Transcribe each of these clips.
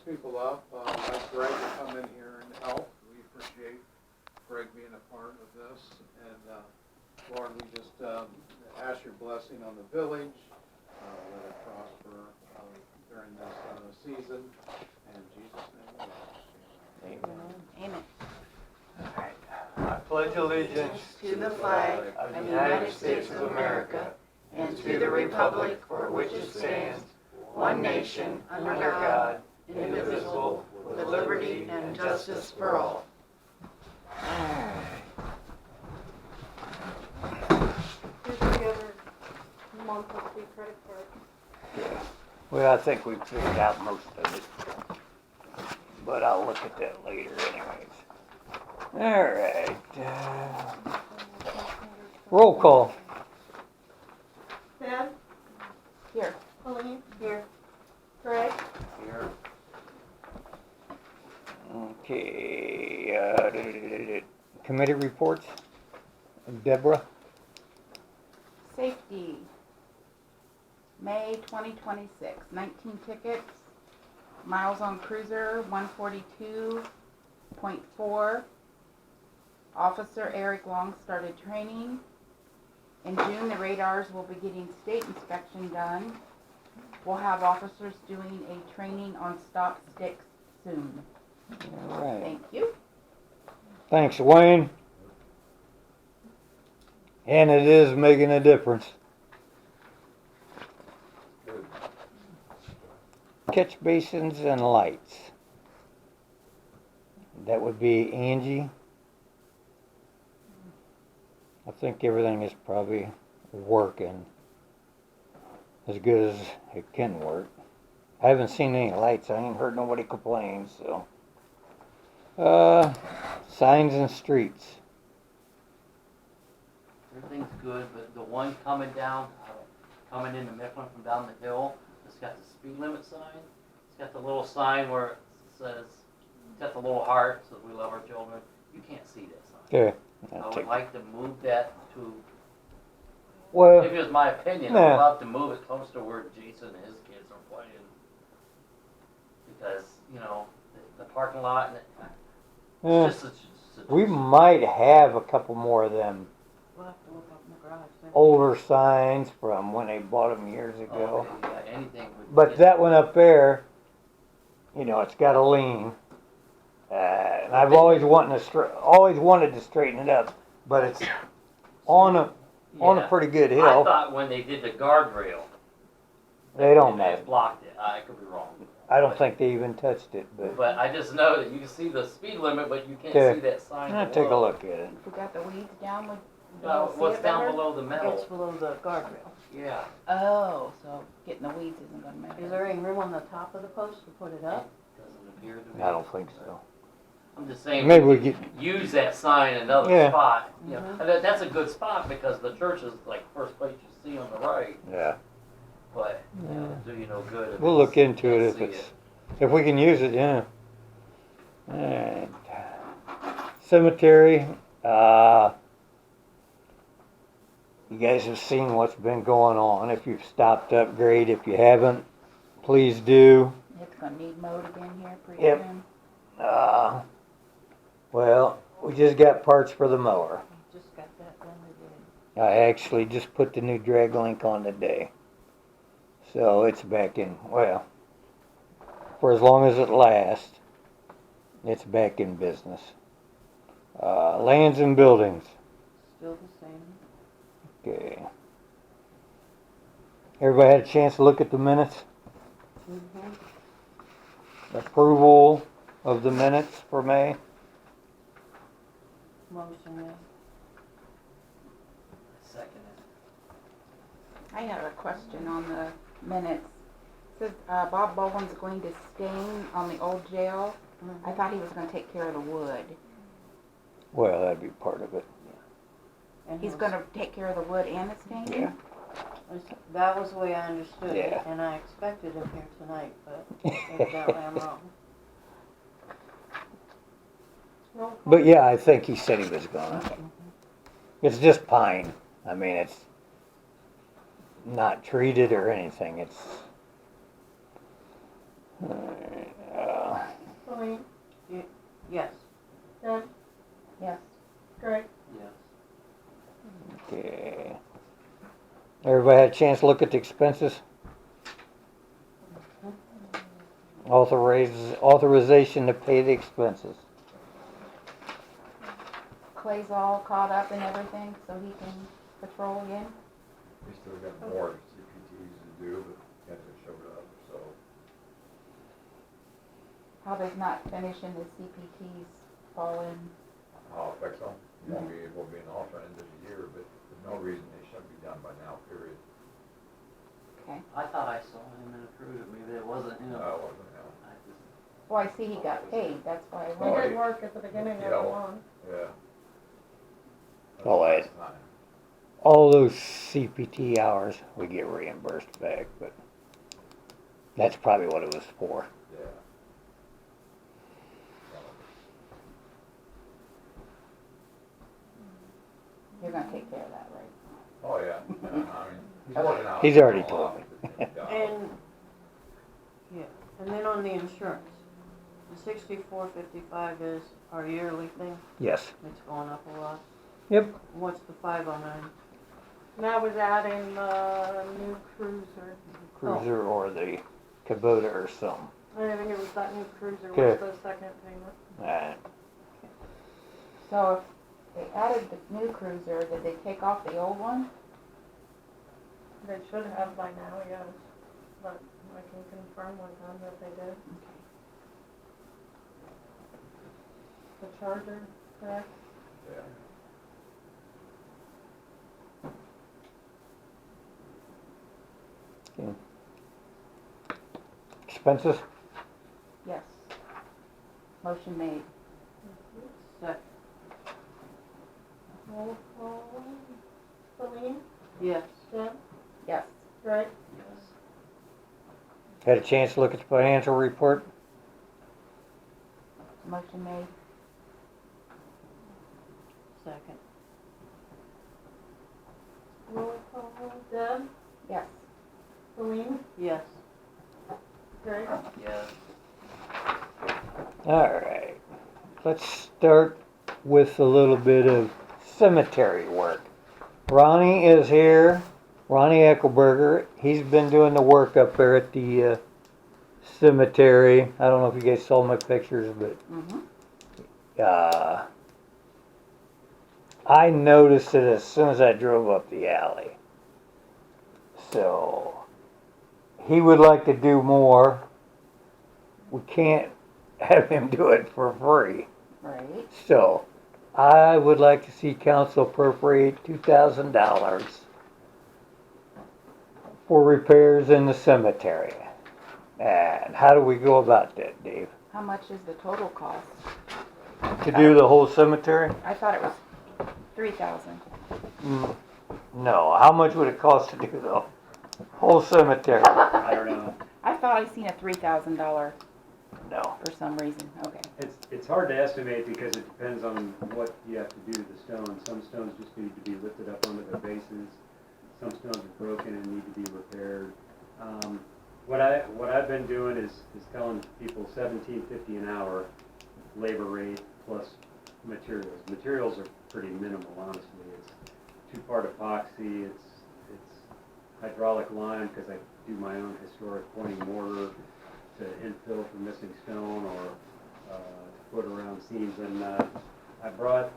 people up. Like Greg to come in here and help. We appreciate Greg being a part of this. And Lord, we just ask your blessing on the village. Let it prosper during this season. And in Jesus' name we ask. Amen. Amen. I pledge allegiance to the flag of the United States of America and to the republic for which it stands, one nation, under God, indivisible, with liberty and justice for all. Here's the other monthly credit card. Yeah. Well, I think we've figured out most of it. But I'll look at that later anyways. All right. Roll call. Deb? Here. Colleen? Here. Greg? Here. Okay. Committee reports. Deborah. Safety. May 2026, 19 tickets. Miles on cruiser, 142.4. Officer Eric Long started training. In June, the radars will be getting state inspection done. We'll have officers doing a training on stop sticks soon. All right. Thank you. Thanks, Wayne. And it is making a difference. Catch basins and lights. That would be Angie. I think everything is probably working as good as it can work. I haven't seen any lights. I ain't heard nobody complain, so. Signs and streets. Everything's good, but the one coming down, coming into Mifflin from down the hill, it's got the speed limit sign. It's got the little sign where it says, it's got the little heart, says we love our children. You can't see that sign. Okay. I would like to move that to, Well, maybe it's my opinion, Nah. I'd love to move it close to where Jason and his kids are playing. Because, you know, the parking lot, and it's just we might have a couple more of them We'll have to look up in the garage. older signs from when they bought them years ago. Okay, yeah, anything would But get- that one up there, you know, it's got a lean. And I've always wanted to straighten it up, but it's on a Yeah. pretty good I hill. thought when they did the guardrail, They don't matter. blocked it. I could be wrong. I don't think they even touched it, but But I just know that you can see the speed limit, but you can't Okay. see that sign I'll below. take a look at it. If we got the weeds down, we see What's it down better? below the It's metal? below the guardrail. Yeah. Oh, so getting the weeds isn't gonna matter. Is there any room on the top of the post to put it up? Doesn't appear to be. I don't think so. I'm just saying. Maybe we get, Use that sign in another Yeah. spot. You know, Mhm. and that's a good spot because the church is like first place you see on the right. yeah. But you know, do you no good. If We'll look it's- into it can't if see it's, if we can use it, yeah. Alright. Cemetery, you guys have seen what's been going on. If you've stopped up, great. If you haven't, please do. It's gonna need mowed again here pretty Yep. soon. Well, we just got parts for the mower. Just got that done today. I actually just put the new drag link on today. So it's back in, well, for as long as it lasts, it's back in business. Lands and buildings. Still the same. Okay. Everybody had a chance to look at the minutes? Mm-hmm. Approval of the minutes for May? Motion, yes. Second it. I have a question on the minutes. It says Bob Bowen's going to stain on the old jail. I thought he was gonna take care of the wood. Well, that'd be part of it. And He's it was- gonna take care of the wood and the staining? Yeah. That was the way I understood it, Yeah. and I expected him here tonight, but evidently I'm wrong. Roll call. But yeah, I think he said he was gonna. It's just pine. I mean, it's not treated or anything. It's Yes. Deb, Yes. Greg, Yes. Okay. Everybody had a chance to look at the expenses? Authorization to pay the expenses. Clay's all caught up and everything, so he can patrol again. We still got more CPTs to do, but hasn't showed up, so. How does not finishing the CPTs fall in? I'll fix them. Won't be able to be an alternate this year, but there's no reason they shouldn't be done by now, period. Okay. I thought I saw him and approved it, maybe it wasn't him. No, it wasn't him. I just, Well, I see he got paid, that's why I we Oh, wondered. did work at the beginning of yeah. the month. Yeah. That's Oh, the I- last time. All those CPT hours, we get reimbursed back, but that's probably what it was for. Yeah. You're gonna take care of that, right? Oh, yeah. I mean, he's working out. He's already told me. And, yeah, and then on the insurance, the 64.55 is our yearly thing. Yes. It's going up a lot. Yep. What's the 509? And that was adding the new cruiser. Cruiser or the Kubota or something. I think it was that new cruiser Okay. was the second payment. Alright. So if they added the new cruiser, did they take off the old one? They should have by now, yes, but I can confirm with them that they did. The Charger, correct? Yeah. Expenses? Yes. Motion made. Second. Roll call. Celine, Yes. Deb, Yes. Greg, yes. Had a chance to look at the financial report? Motion made. Second. roll call. Deb, Yes. Celine, Yes. Greg, Yes. Alright. Let's start with a little bit of cemetery work. Ronnie is here. Ronnie Eckelberger. He's been doing the work up there at the cemetery. I don't know if you guys saw my pictures, but Mm-hmm. I noticed it as soon as I drove up the alley. So, he would like to do more. We can't have him do it for free. Right. So, I would like to see council appropriate $2,000 for repairs in the cemetery. And how do we go about that, Dave? How much is the total cost? To do the whole cemetery? I thought it was 3,000. No, how much would it cost to do the whole cemetery? I don't know. I thought I seen a $3,000 No. for some reason. Okay. It's hard to estimate because it depends on what you have to do to the stone. Some stones just need to be lifted up onto their bases. Some stones are broken and need to be repaired. What I've been doing is telling people $17.50 an hour labor rate plus materials. Materials are pretty minimal, honestly. It's 2-part epoxy. It's hydraulic lime because I do my own historic pointing mortar to infill for missing stone or to put around seams. And I brought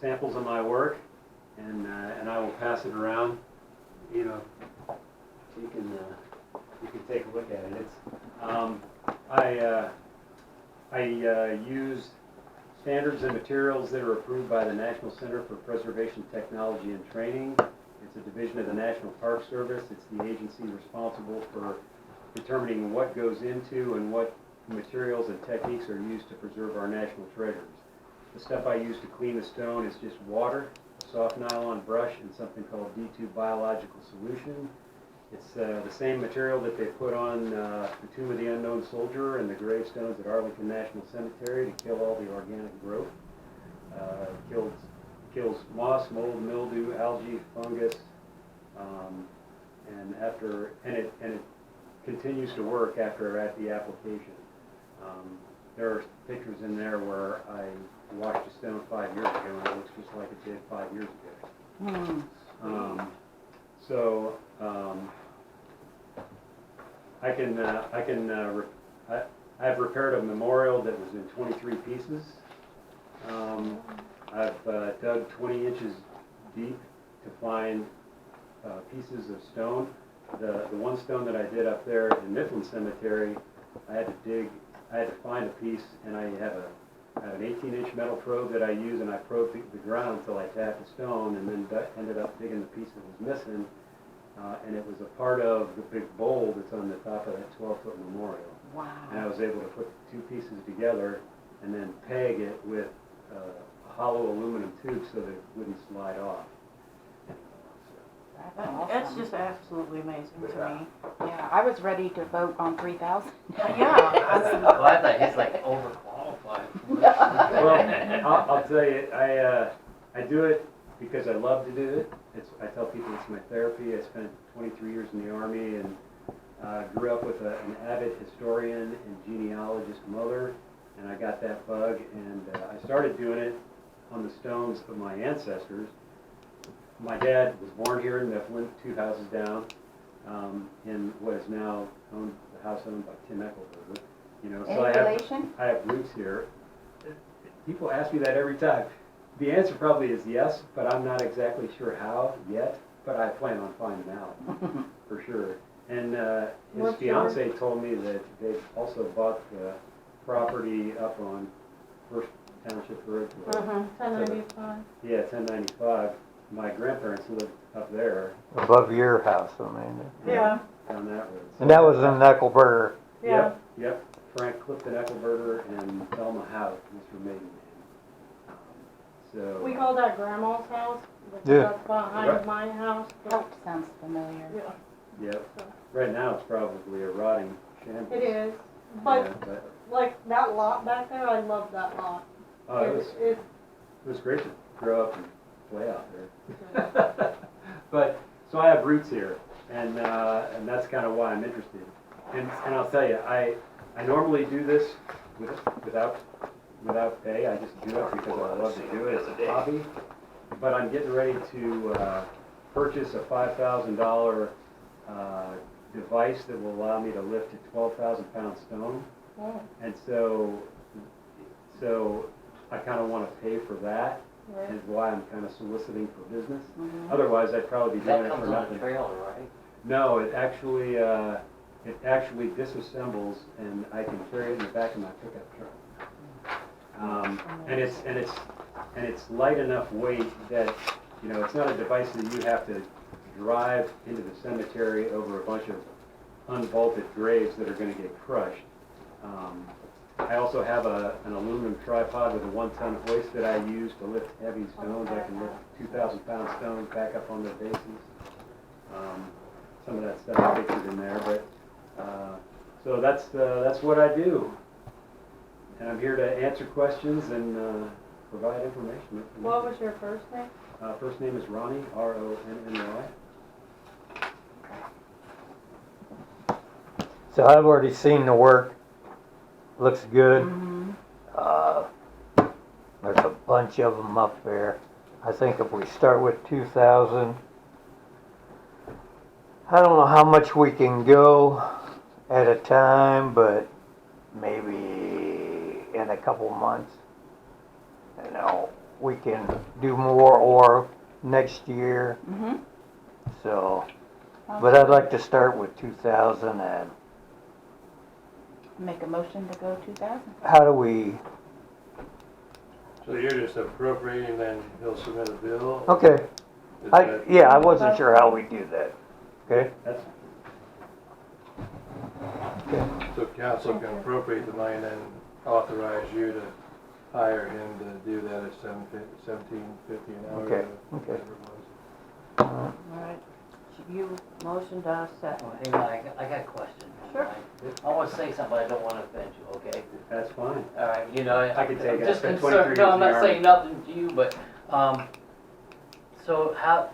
samples of my work, and I will pass it around. You know, you can take a look at it. It's I used standards and materials that are approved by the National Center for Preservation Technology and Training. It's a division of the National Park Service. It's the agency responsible for determining what goes into and what materials and techniques are used to preserve our national treasures. The stuff I use to clean the stone is just water, a soft nylon brush, and something called D2 biological solution. It's the same material that they put on the Tomb of the Unknown Soldier and the gravestones at Arlington National Cemetery to kill all the organic growth. Kills moss, mold, mildew, algae, fungus, and it continues to work after at the application. there are pictures in there where I washed a stone 5 years ago and it looks just like it did 5 years ago. Hmm. So, I've repaired a memorial that was in 23 pieces. I've dug 20 inches deep to find pieces of stone. The one stone that I did up there in Mifflin Cemetery, I had to find a piece, and I have an 18-inch metal probe that I use, and I probed the ground until I tapped the stone, and then ended up digging the piece that was missing. And it was a part of the big bowl that's on the top of that 12-foot memorial. And I Wow. was able to put the two pieces together and then peg it with a hollow aluminum tube so that it wouldn't slide off. That's That's awesome. just absolutely amazing to me. Yeah, I was ready to vote on 3,000. Yeah. Well, I thought he's like overqualified. Well, I'll tell you, I do it because I love to do it. I tell people it's my therapy. I spent 23 years in the Army and grew up with an avid historian and genealogist mother, and I got that bug, and I started doing it on the stones of my ancestors. My dad was born here in Mifflin, 2 houses down, in what is now the house owned by Tim Eckelberger. You know, so Any relation? I have roots here. People ask me that every time. The answer probably is yes, but I'm not exactly sure how yet, but I plan on finding out, for sure. And his What's fiance told me that they also bought the property up on First Township Road. Uh-huh, 1095. Yeah, 1095. My grandparents lived up there, Above your house, Amanda. Yeah, down that road. And that was in Eckelberger. yeah. Yep. Frank Clifton Eckelberger and Thelma Howe was her maiden name. So. We call that grandma's house, which Yeah. is up behind my house. but- Help sounds familiar. Yeah, Yep. so, Right now, it's probably a rotting shambles. it is, but Yeah, like that lot back there, I love that lot. oh, it It- was great to grow up and play out there. But, so I have roots here, and that's kind of why I'm interested. And I'll tell you, I normally do this without pay. I just do it because I love to do it. It's a hobby. But I'm getting ready to purchase a $5,000 device that will allow me to lift a 12,000-pound stone. Oh, And so I kind of want to pay for that, right. is why I'm kind of soliciting for business. Mhm. Otherwise, I'd probably be doing That it for comes on a nothing. trailer, right? No, it actually disassembles, and I can carry it in the back of my pickup truck. And it's light enough weight that, you know, it's not a device that you have to drive into the cemetery over a bunch of unvaulted graves that are going to get crushed. I also have an aluminum tripod with a 1-ton hoist that I use to lift heavy stones. I can lift 2,000-pound stones back up on their bases. Some of that stuff I pictured in there, but so that's what I do. And I'm here to answer questions and provide information. What was your first name? First name is Ronnie, R-O-N-N-Y. So I've already seen the work. Looks good. Mhm. There's a bunch of them up there. I think if we start with 2,000, I don't know how much we can go at a time, but maybe in a couple months, you know, we can do more or next year. Mhm. So, but I'd like to start with 2,000 and Make a motion to go 2,000. how do we, So you're just appropriating, then he'll submit a bill? okay, Is I that- wasn't sure how we do that, okay? That's So council can appropriate the money and then authorize you to hire him to do that at $17.50 an hour? Okay, or okay. whatever it was. All right, you motioned second. Well, hang on, I got a question. Sure. I want to say something, but I don't want to offend you, okay? that's fine. All right, you know, I can take I'm it. just I spent 23 concerned, years no, I'm in the not Army. saying nothing to you, but, so how,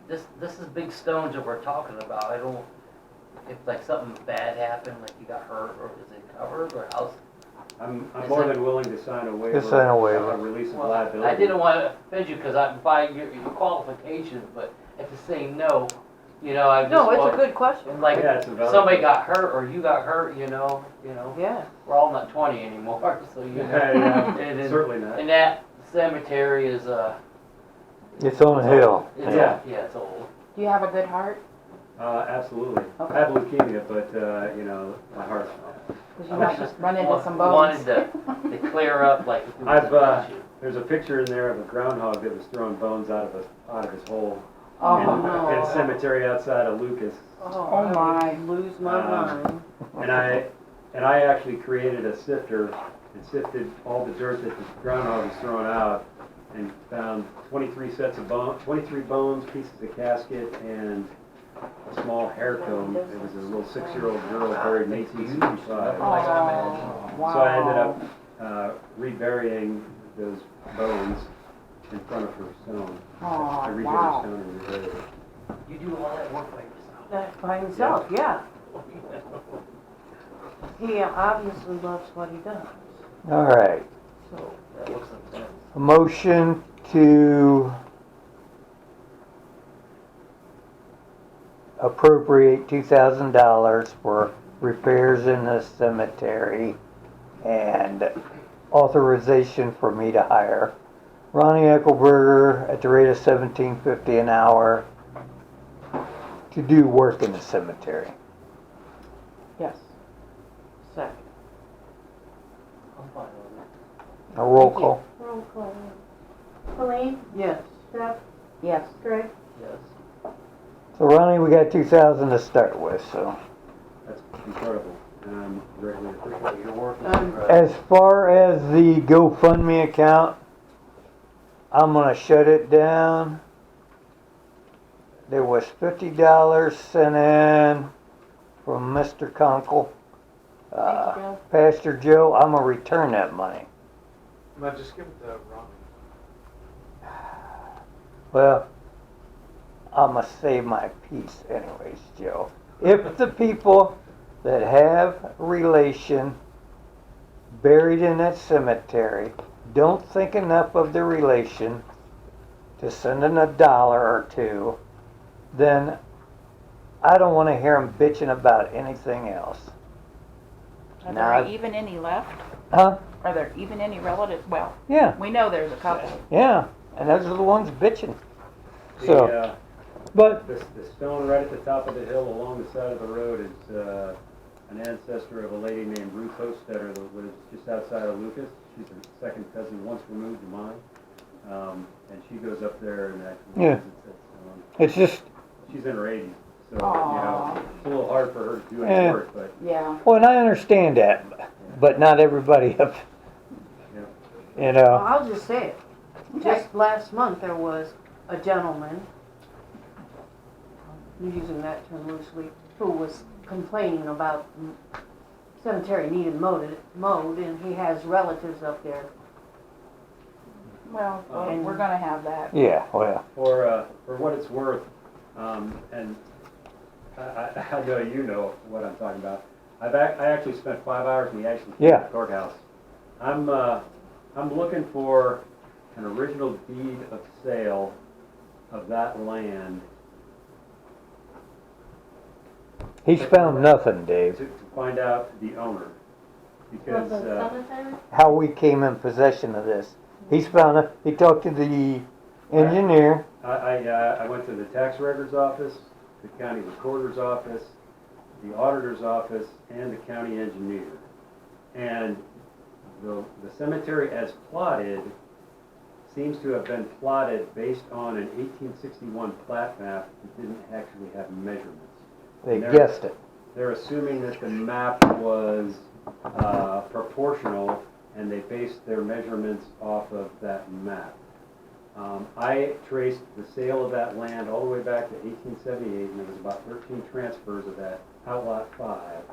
this is big stones that we're talking about, I don't, if like something bad happened, like you got hurt, or is it covered, or how's, I'm Is more that- than willing to sign a waiver. sign a waiver. Release of Well, liability. I didn't want to offend you because I'm by your qualifications, but at the same note, you know, I just No, it's a want- good question. like, Yeah, it's a valid somebody question. got hurt or you got hurt, you know, Yeah. we're all not 20 anymore, so you know. Yeah, And, and, certainly not. and that cemetery is, It's on a hill. it's, Yeah. yeah, it's old. Do you have a good heart? Absolutely. Okay. I have leukemia, but, you know, my heart's not. Cause you might just run into some bones. Wanted to clear up like if it was I've, an issue. There's a picture in there of a groundhog that was throwing bones out of his hole Oh, no. in a cemetery outside of Lucas. Oh, Oh, my. I would lose my mind. And I actually created a sifter and sifted all the dirt that the groundhog was throwing out and found 23 sets of bones, 23 bones, pieces of casket, and a small hair comb. It was a little 6-year-old girl buried in 1865. Like I imagine. Oh, wow. So I ended up reburying those bones in front of her stone. Oh, I redid wow. her stone and reburied it. You do all that work by yourself. That by himself, yeah. He obviously loves what he does, All right. so. That looks intense. A motion to appropriate $2,000 for repairs in the cemetery and authorization for me to hire Ronnie Eckelberger at the rate of $17.50 an hour to do work in the cemetery. Yes. Second. I'm fine with it. A roll Thank you. call. Roll call. Colleen, Yes. Deb, Yes. Greg, Yes. So Ronnie, we got 2,000 to start with, so. That's incredible, and I'm greatly appreciative. Your work is Um, incredible. As far as the GoFundMe account, I'm gonna shut it down. There was $50 sent in from Mr. Conkle. Thank you, Joe. Pastor Joe, I'm gonna return that money. Now, just give it to Ronnie. Well, I'm gonna save my peace anyways, Joe. If the people that have relation buried in that cemetery don't think enough of the relation to send in $1 or $2, then I don't wanna hear them bitching about anything else. Are Nah. there even any left? Huh? Are there even any relatives? Well, Yeah, we know there's a couple. yeah, and those are the ones bitching. The, So, but, the stone right at the top of the hill along the side of the road is an ancestor of a lady named Ruth Hostetter that lives just outside of Lucas. She's a second cousin, once removed to mine. And she goes up there and actually Yeah. visits that stone. it's just, She's in her 80s, so, you know, Aw. it's a little hard for her to do Yeah. any work, but Yeah. well, and I understand that, but not everybody have, you Well, know, I'll just say it. Just last month, there was a gentleman, I'm using that term loosely, who was complaining about cemetery needed mowed, and he has relatives up there. Well, And- we're gonna have that. yeah, well, for what it's worth, and I know you know what I'm talking about. I actually spent 5 hours in the Yeah. courthouse. I'm looking for an original deed of sale of that land he's found nothing, Dave. to find out the owner. of Because, the cemetery? How we came in possession of this. He's found it, he talked to the engineer, I went to the tax records office, the county recorder's office, the auditor's office, and the county engineer. And the cemetery as plotted seems to have been plotted based on an 1861 plat map that didn't actually have measurements. they There- guessed it. They're assuming that the map was proportional, and they based their measurements off of that map. I traced the sale of that land all the way back to 1878, and there was about 13 transfers of that Outlot 5.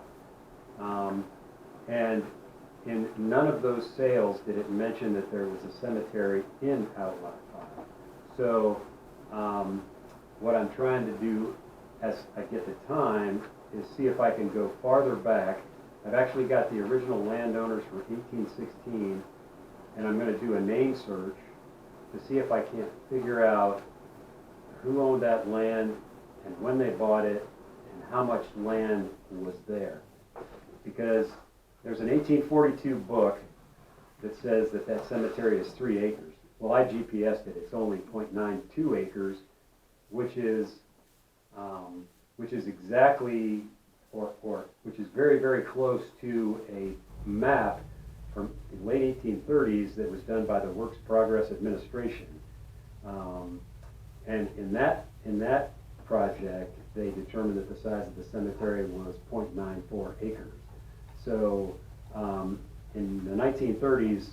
And in none of those sales did it mention that there was a cemetery in Outlot 5. So what I'm trying to do as I get the time is see if I can go farther back I've actually got the original landowners from 1816, and I'm gonna do a name search to see if I can't figure out who owned that land and when they bought it and how much land was there. Because there's an 1842 book that says that that cemetery is 3 acres. Well, I GPSed it, it's only 0.92 acres, which is exactly, which is very, very close to a map from the late 1830s that was done by the Works Progress Administration. And in that project, they determined that the size of the cemetery was 0.94 acres. So in the 1930s,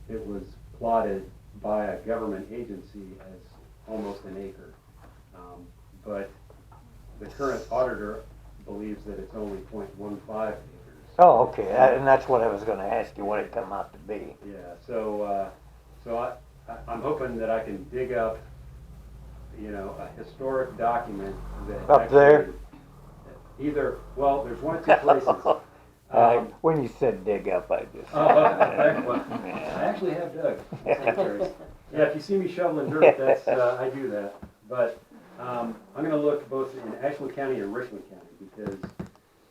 it was plotted by a government agency as almost an acre. But the current auditor believes that it's only 0.15 acres. Oh, okay, and that's what I was gonna ask you, what it come out to be. Yeah, so I'm hoping that I can dig up, a historic document that. Up there? Either, well, there's one of two places. When you said dig up, I just. I actually have dug cemeteries. Yeah, if you see me shoveling dirt, that's, I do that. But, I'm gonna look both in Ashland County and Richland County, because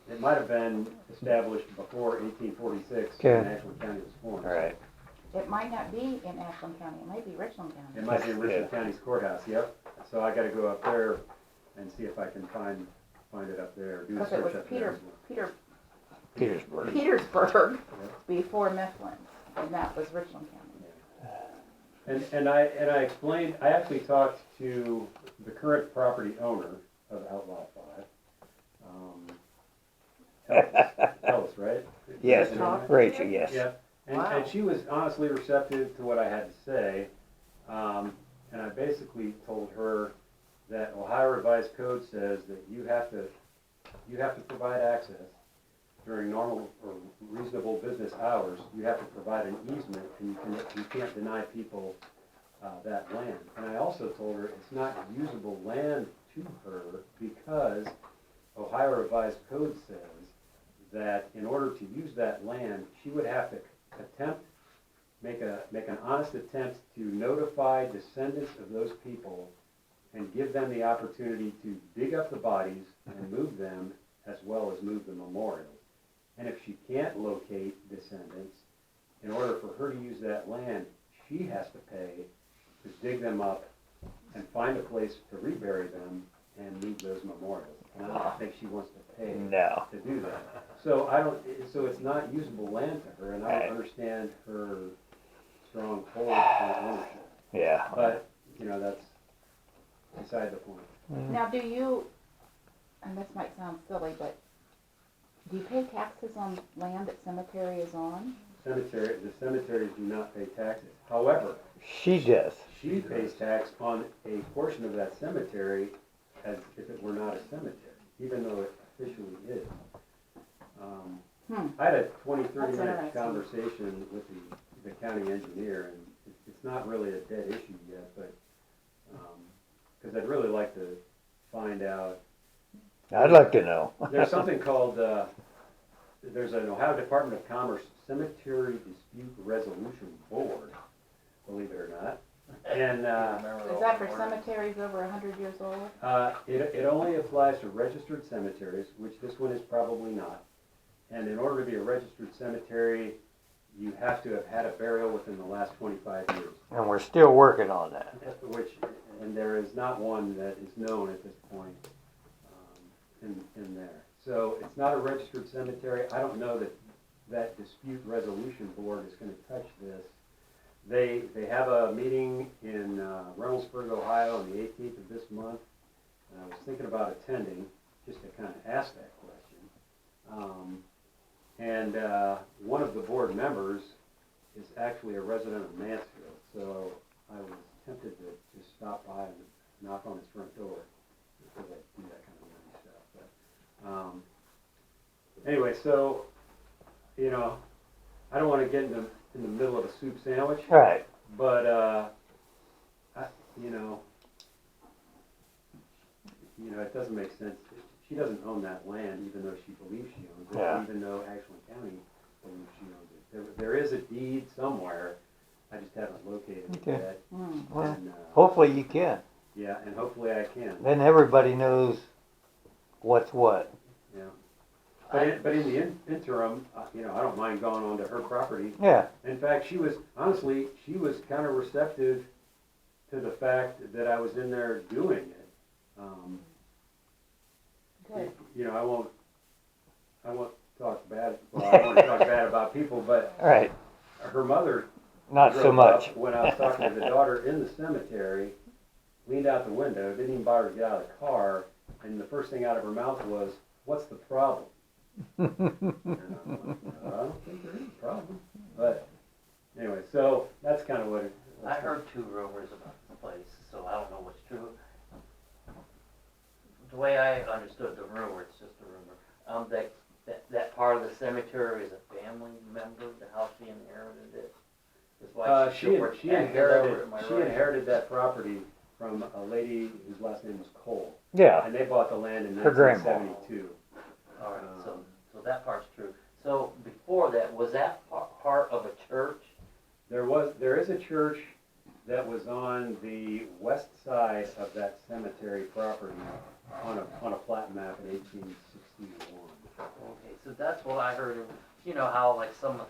it might have been established before 1846 when Okay. Ashland County was formed. All right. It might not be in Ashland County, it might be Richland County. It might be in Richland County's courthouse, yep. So I gotta go up there and see if I can find it up there, do a Because it was search up there. Petersburg. Petersburg before Mifflin, and that was Richland County. And I explained, I actually talked to the current property owner of Outlaw 5. Ellis, right? Yes, Is that your name? Rachel, yes. Yeah, and she was honestly receptive to what I had to say. And I basically told her that Ohio Revised Code says that you have to provide access during normal or reasonable business hours. You have to provide an easement, and you can't deny people that land. And I also told her it's not usable land to her because Ohio Revised Code says that in order to use that land, she would have to make an honest attempt to notify descendants of those people and give them the opportunity to dig up the bodies and move them, as well as move the memorials. And if she can't locate descendants, in order for her to use that land, she has to pay to dig them up and find a place to rebury them and move those memorials. And I don't think she wants to pay No. to do that. So so it's not usable land to her, and I don't understand her strong hold on ownership. Yeah. But, that's beside the point. Now, do you, and this might sound silly, but do you pay taxes on land that cemetery is on? The cemeteries do not pay taxes. However, She does. she pays tax on a portion of that cemetery as if it were not a cemetery, even though it officially is. I had a 20, 30 That's minute interesting. conversation with the county engineer, and it's not really a dead issue yet, but, because I'd really like to find out. I'd like to know. There's something called, there's an Ohio Department of Commerce Cemetery Dispute Resolution Board, believe it or not. And, Is that for cemeteries over 100 years old? it only applies to registered cemeteries, which this one is probably not. And in order to be a registered cemetery, you have to have had a burial within the last 25 years. And we're still working on that. And there is not one that is known at this point in there. So it's not a registered cemetery. I don't know that dispute resolution board is going to touch this. They have a meeting in Reynoldsburg, Ohio on the 18th of this month. And I was thinking about attending just to kind of ask that question. And one of the board members is actually a resident of Mansfield, so I was tempted to just stop by and knock on his front door because I do that kind of money stuff. But anyway, so I don't want to get in the middle of a soup sandwich, Right. but it doesn't make sense. she doesn't own that land, even though she believes she owns it, Yeah. even though Ashland County believes she owns it. There is a deed somewhere, I just haven't located it Okay. yet. Hmm. Well, And, hopefully you can. yeah, and hopefully I can, Then everybody knows what's what. yeah. But in the interim, you know, I don't mind going onto her property. Yeah, In fact, she was kind of receptive to the fact that I was in there doing it. Good. You know, I won't talk bad, well, I won't talk bad about people, but all right, her mother not so drove much. up when I was talking to the daughter in the cemetery, leaned out the window, didn't even bother to get out of the car, and the first thing out of her mouth was, "What's the problem?" And I'm like, I don't think there is a problem. But anyway, so that's kind of what it. I heard 2 rumors about the place, so I don't know what's true. The way I understood the rumor, it's just a rumor, that part of the cemetery is a family member, the house she inherited it. Is why She over at inherited that property from a lady whose last name was Cole, Yeah, and they bought the land in Her grandma. 1972. All right, so that part's true. So before that, was that part of a church? There is a church that was on the west side of that cemetery property on a plat map in 1861. Okay, so that's what I heard. You know how like some of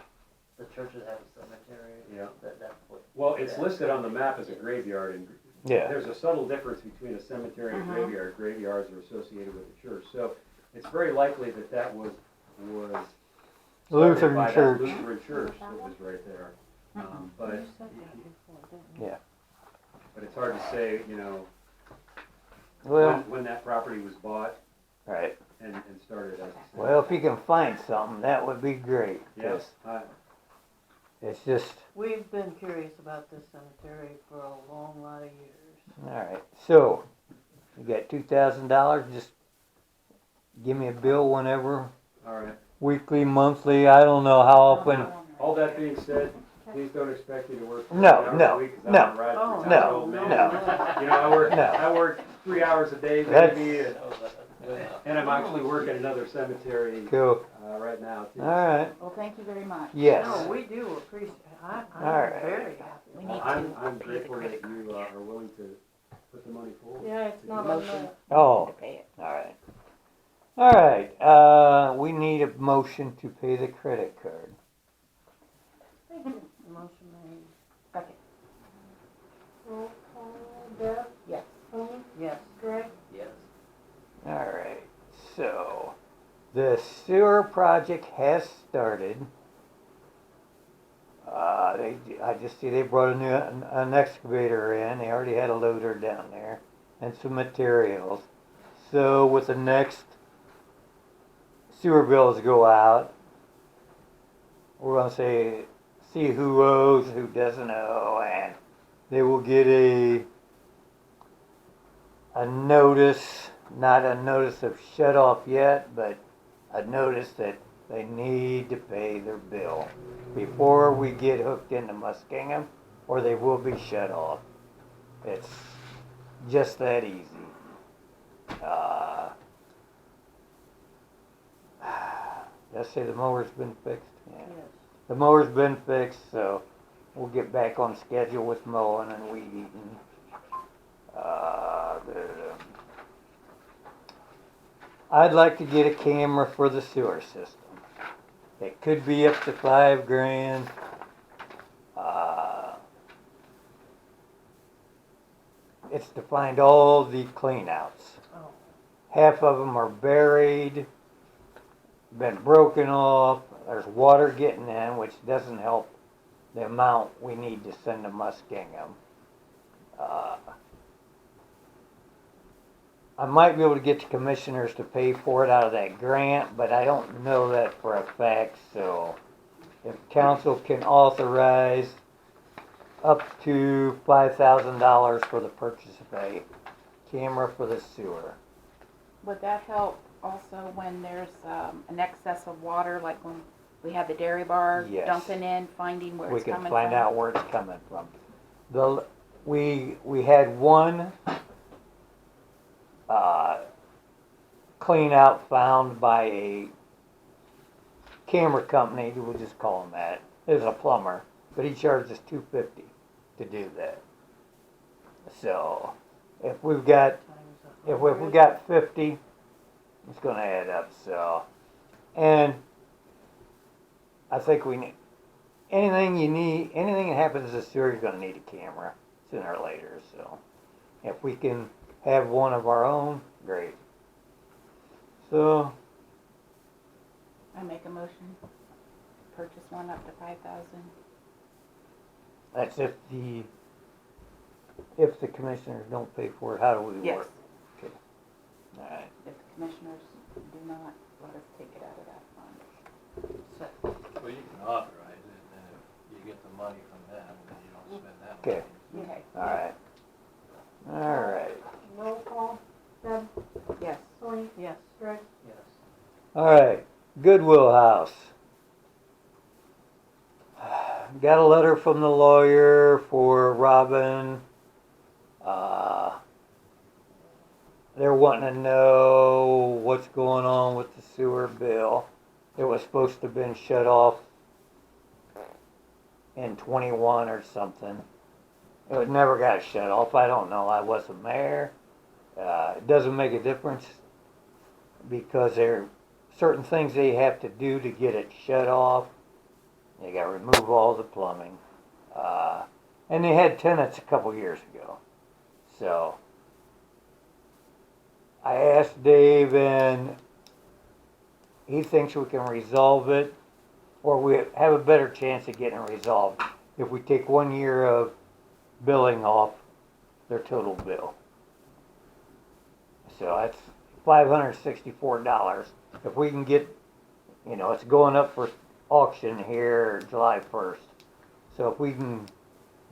the churches have a cemetery? Yeah. That's what. Well, it's listed on the map as a graveyard, and yeah. there's a subtle difference between a cemetery and a Mhm. graveyard. Graveyards are associated with the church, so it's very likely that was started Lutheran by that church. Lutheran church that was right there. But You said that before, didn't you? Yeah. but it's hard to say, you know, Well, when that property was bought right. and started as a Well, if you can find something, that would be great. 'Cause Yes, it's just, We've been curious about this cemetery for a long lot of years. all right. So, you got $2,000. Just give me a bill whenever, all right. weekly, monthly. I don't know how often. All that being said, please don't expect me to work 40 No, hours no, a week, 'cause no, I'm a ride Oh, through no, town old man. no. You know, I work 3 hours a day That's- maybe, and I'm actually working another cemetery Cool. right now too. All right. Well, thank you very much. Yes. No, we do appreciate, I'm All right. very happy. We need I'm to pay the grateful that credit you card. are willing to put the money forward. Yeah, it's not on Motion. the, Oh, To pay it. all right. All right. We need a motion to pay the credit card. Motion made, Second. roll call, Deb, Yes. Tony, yes. Greg, Yes. All right. So, the sewer project has started. I just see they brought an excavator in. They already had a loader down there and some materials. So with the next sewer bills go out, we're gonna see who owes, who doesn't owe, and they will get a notice, not a notice of shut off yet, but a notice that they need to pay their bill before we get hooked into Muskingum, or they will be shut off. It's just that easy. Let's say the mower's been fixed. Yeah. Yes. The mower's been fixed, so we'll get back on schedule with mowing and weed eating. I'd like to get a camera for the sewer system. It could be up to $5 grand. It's to find all the cleanouts. Oh. Half of them are buried, been broken off. There's water getting in, which doesn't help the amount we need to send to Muskingum. I might be able to get the commissioners to pay for it out of that grant, but I don't know that for a fact, so if council can authorize up to $5,000 for the purchase of a camera for the sewer. Would that help also when there's an excess of water, like when we have the dairy bar Yes. dumping in, finding where We it's can coming find from? out where it's coming from. We had one clean out found by a camera company, we'll just call him that. There's a plumber, but he charges $250 to do that. So, if we've got 50, it's gonna add up, so. And I think we need, anything that happens to the sewer, you're gonna need a camera sooner or later, so. If we can have one of our own, great. So, I make a motion, purchase one up to 5,000. that's if the commissioners don't pay for it, how do we Yes, work? Okay. Alright, if the commissioners do not, let us take it out of that fund. Well, you can authorize it, and if you get the money from them, then you don't spend that Okay. money. Okay, alright. Alright, Roll call, Deb, yes. Colleen, Yes. Greg, Yes. alright, Goodwill House. Got a letter from the lawyer for Robin. They're wanting to know what's going on with the sewer bill. It was supposed to have been shut off in 21 or something. It never got shut off. I don't know. I wasn't there. It doesn't make a difference because there are certain things they have to do to get it shut off. They got to remove all the plumbing. And they had tenants a couple years ago. So I asked Dave, and he thinks we can resolve it, or we have a better chance of getting it resolved if we take 1 year of billing off their total bill. So that's $564. If we can get, it's going up for auction here July 1st. So if we can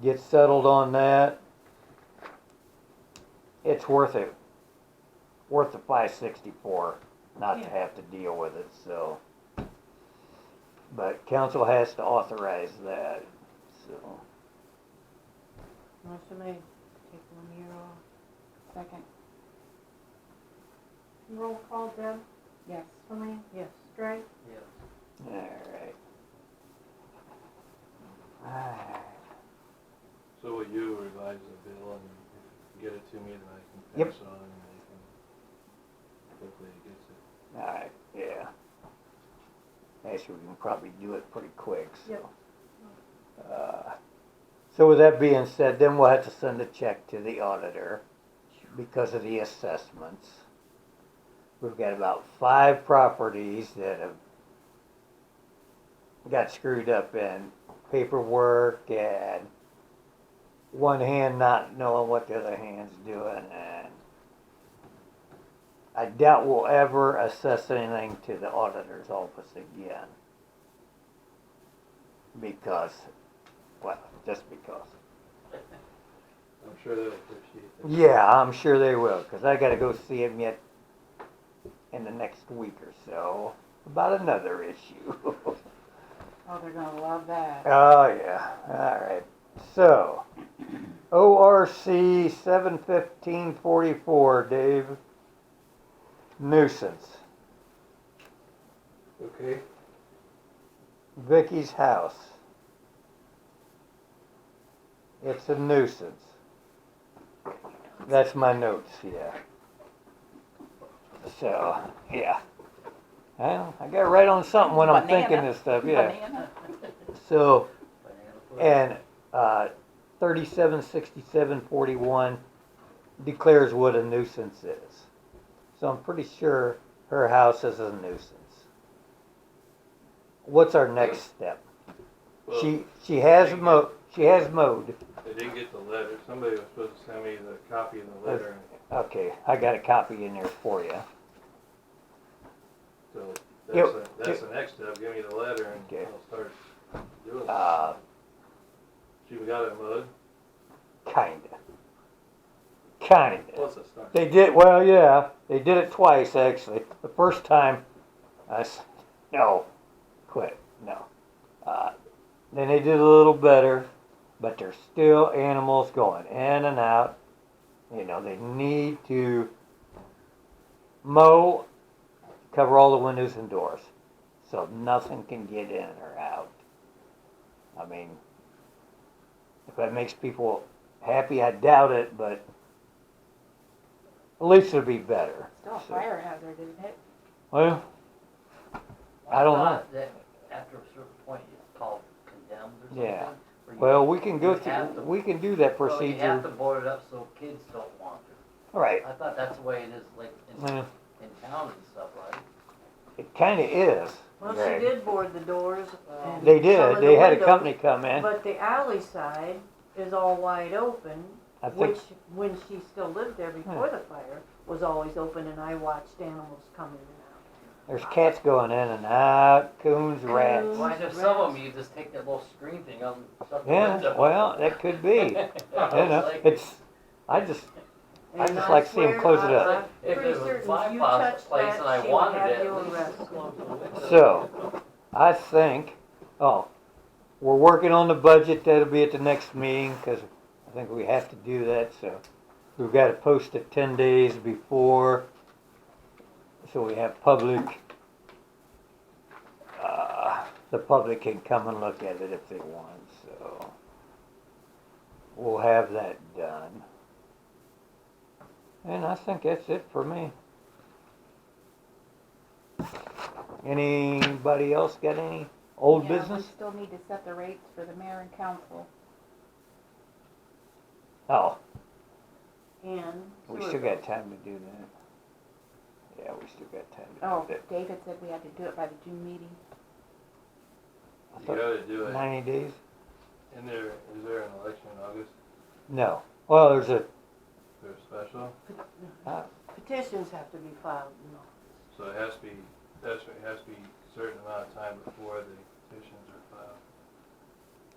get settled on that, it's worth it. Worth the $564 not to have to deal with it, so. But council has to authorize that, so. Motion made, take 1 year off. Second, roll call, Deb, yes. Colleen, Yes. Greg, Yes. Alright. Alright. So will you revise the bill and get it to me, then I can Yep. pass it on, and they can, hopefully it gets it. Alright, yeah. Actually, we can probably do it pretty quick, so. Yep. So with that being said, then we'll have to send a check to the auditor because of the assessments. We've got about 5 properties that have got screwed up in paperwork and one hand not knowing what the other hand's doing, and I doubt we'll ever assess anything to the auditor's office again. Because, well, just because. I'm sure they'll appreciate that. Yeah, I'm sure they will, because I gotta go see him yet in the next week or so about another issue. Oh, they're gonna love that. Oh, yeah, alright. So, ORC 71544, Dave. Nuisance. Okay. Vicky's house. It's a nuisance. That's my notes, yeah. So, yeah. Well, I gotta write on something when I'm thinking Banana. this stuff, yeah. Banana. So, Banana pudding. and 376741 declares what a nuisance is. So I'm pretty sure her house is a nuisance. What's our next step? Well, She has mowed. They didn't get the letter. Somebody was supposed to send me the copy of the letter, Okay, I got a copy in there for you. so Yep. that's the next step. Give me the letter and Okay. I'll start doing it. She got it mowed. Kinda. What's a start? They did, well, yeah, they did it twice, actually. The first time, I said, no, quit, no. Then they did a little better, but there's still animals going in and out. They need to mow cover all the windows and doors, so nothing can get in or out. I mean, if that makes people happy, I doubt it, but at least it'll be better. Still a So, fire hazard, isn't it? well, I don't know. thought that after a certain point, it's called condemned or something. Yeah. where you- Well, we can go you have through, to- we can do that well, you have procedure. to board it up so kids don't wander. Right. I thought that's the way it is, like, Yeah, in town and stuff, right? it kinda is. Well, she Greg. did board the doors. and They some did, of the they had a windows, company come in. But the alley side is all wide open, I think, which, when she still lived there before the fire, was always open, and I watched animals come in and there's cats going in and out, coons, rats. Coons. Well, I know some of them, you just take that little screen thing out and shut the Yeah, window. well, that could be. You know, Like- it's, I just out. I just like to see 'em close it up. I'm If pretty it was certain my if you closet touched place and I that, she would wanted have it, you at least arrested. close the window. So, I think, we're working on the budget, that'll be at the next meeting, cause I think we have to do that, so. We've gotta post it 10 days before, so we have public, the public can come and look at it if they want, so. We'll have that done. And I think that's it for me. Anybody else got any old Yeah, business? We still need to set the rates for the mayor and council. Oh, And. we sewer still bill. got time to do that. Yeah, we still got time to Oh, do that. David said we had to do it by the June meeting. I You thought gotta do it. 90 days? Is there an election in August? No. Well, there's a, Is there a special? Petitions have to be filed, you know. So it has to be a certain amount of time before the petitions are filed.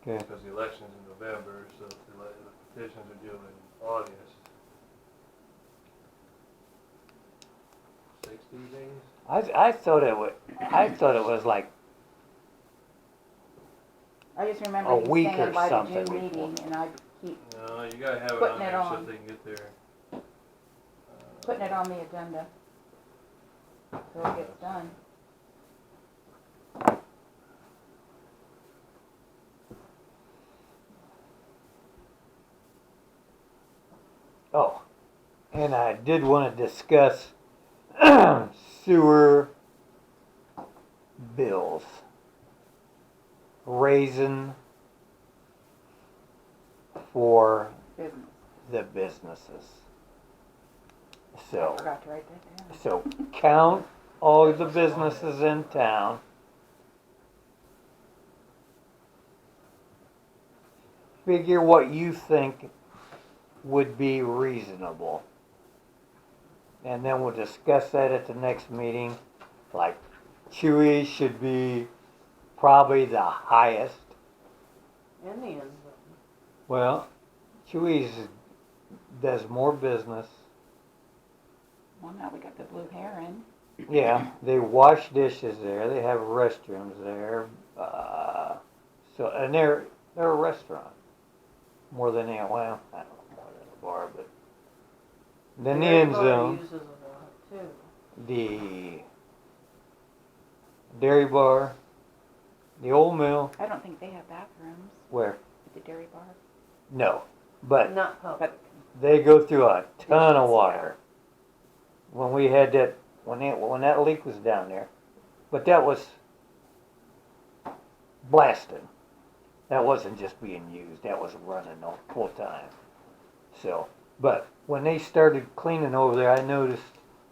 okay. Because the election's in November, so if the petitions are due in August. 60 days? I thought it was like, I just remember A you week or saying by the something June before. meeting, and I keep No, you gotta have it Putting on it there so on. they can get their. putting it on the agenda. So it gets done. oh, and I did want to discuss sewer bills. Raising for Business. the businesses. I So, forgot to write that down. so count all the businesses in town. Figure what you think would be reasonable. And then we'll discuss that at the next meeting. Like Chewy should be probably the highest. And the end zone. Well, Chewy's does more business. Well, now we got the Blue Heron. Yeah, they wash dishes there. They have restrooms there. So, and they're a restaurant more than well, I don't know, more than a bar, but then the end Everybody zone, uses a lot too. the dairy bar, the old mill. I don't think they have bathrooms Where? at the dairy bar. No, but Not public. they go through a ton of Dishes, water. When we had that, when that leak was down there, but that was blasted. That wasn't just being used. That was running the full time. So, but when they started cleaning over there, I noticed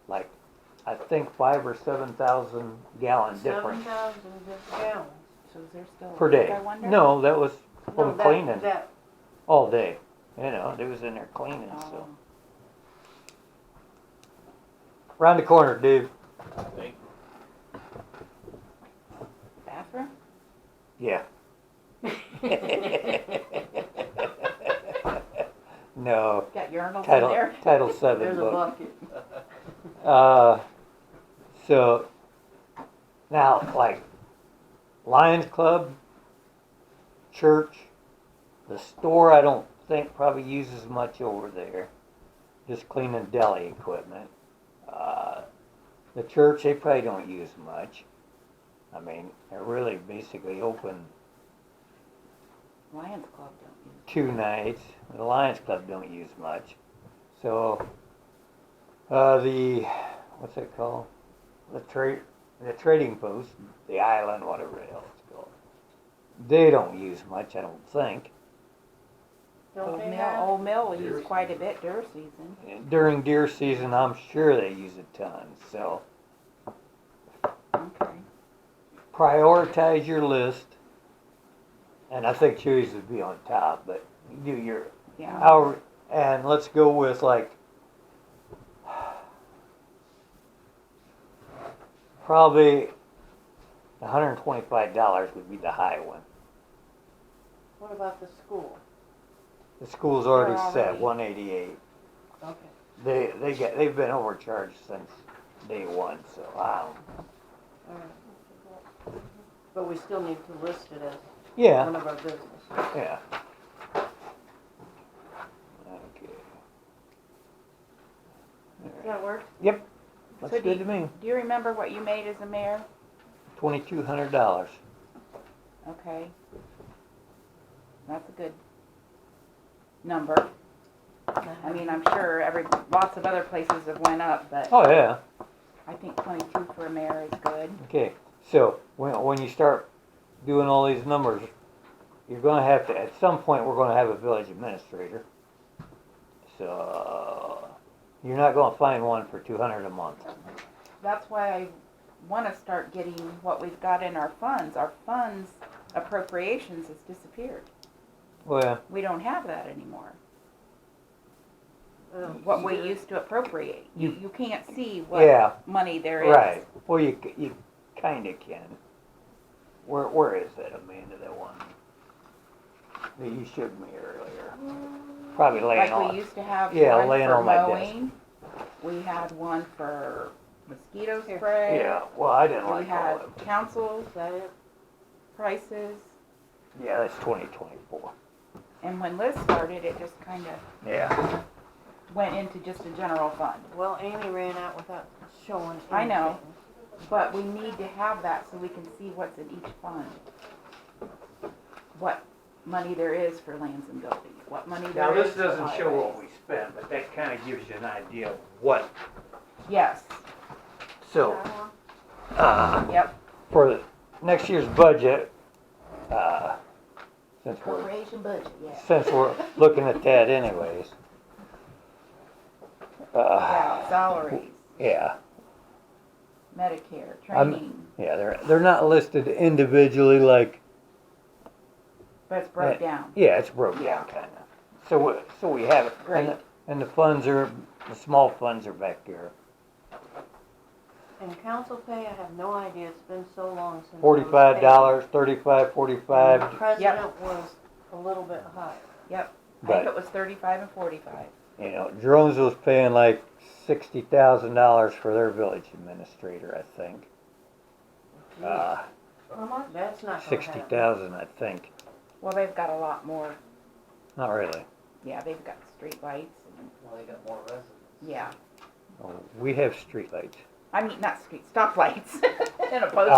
like I think 5,000 or 7,000 gallon difference 7,000 gallons. So is there still per a leak, day. I wonder? No, that was No, from that- cleaning That, all day. You know, they was in there cleaning. Oh. So, round the corner, dude. Bathroom? Yeah. No, Got urinals in Title there? Title VII there's a book. bucket. So now, like Lions Club, church, the store, I don't think probably uses much over there. Just cleaning deli equipment. The church, they probably don't use much. I mean, they're really basically open Lions Club don't use. 2 nights. The Lions Club don't use much. So, what's it called? The trading post, the island, whatever the hell it's called. They don't use much, I don't think. Don't they have? Old Mill will use quite a bit deer season. During deer season, I'm sure they use a ton. So, Okay. prioritize your list. And I think Chewy's would be on top, but you do your Yeah. and let's go with like probably $125 would be the high one. What about the school? The school's already They're set, already- 188. Okay. They've been overcharged since day one, so I don't. All right. But we still need to list it as Yeah, one of our business. yeah. Okay. Does that work? Looks So good to me. Do you remember what you made as a mayor? $2,200. Okay. That's a good number. I mean, I'm sure lots of other places have went up, but Oh yeah. I think 22 for a mayor is good. Okay. So when you start doing all these numbers, you're going to have to. At some point, we're going to have a village administrator. So you're not going to find one for $200 a month. That's why I want to start getting what we've got in our funds. Our funds appropriations has disappeared. Well, We don't have that anymore. Oh, What we sure. used to appropriate. You can't see what yeah, money there is. right. Well, you kind of can. Where is that, Amanda? That one that you showed me earlier. Probably laying Like on. we used to have Yeah, one laying for on my desk. mowing. We had one for mosquito spray. Yeah. Well, I didn't We like all had of them. council Is that it? prices. Yeah, that's 2024. And when Liz started, it just kind of Yeah. went into just a general fund. Well, Amy ran out without showing anything. I know. But we need to have that so we can see what's in each fund. What money there is for lands and buildings, what money there Now, is this for doesn't show what highways. we spent, but that kind of gives you an idea of what. Yes, So, yep. for the next year's budget, since Corporation budget, yeah. we're looking at that anyways. Yeah, salaries, Yeah, Medicare, I'm- training, yeah, they're not listed individually like, but it's broke down. yeah, it's broke down kinda. So we have it. Great. And the funds the small funds are back there. And council pay, I have no idea, it's been so long since. I was $45, 35, paid. 45, The president was a little bit higher. I think but, it was 35 and 45. you know, Drones was paying like $60,000 for their village administrator, I think. How much? That's not gonna happen. 60,000, I think. Well, they've got a lot more, Not really. yeah, they've got street lights and, Well, they got more residents. yeah. Oh, we have streetlights. I mean, not street, stoplights in a post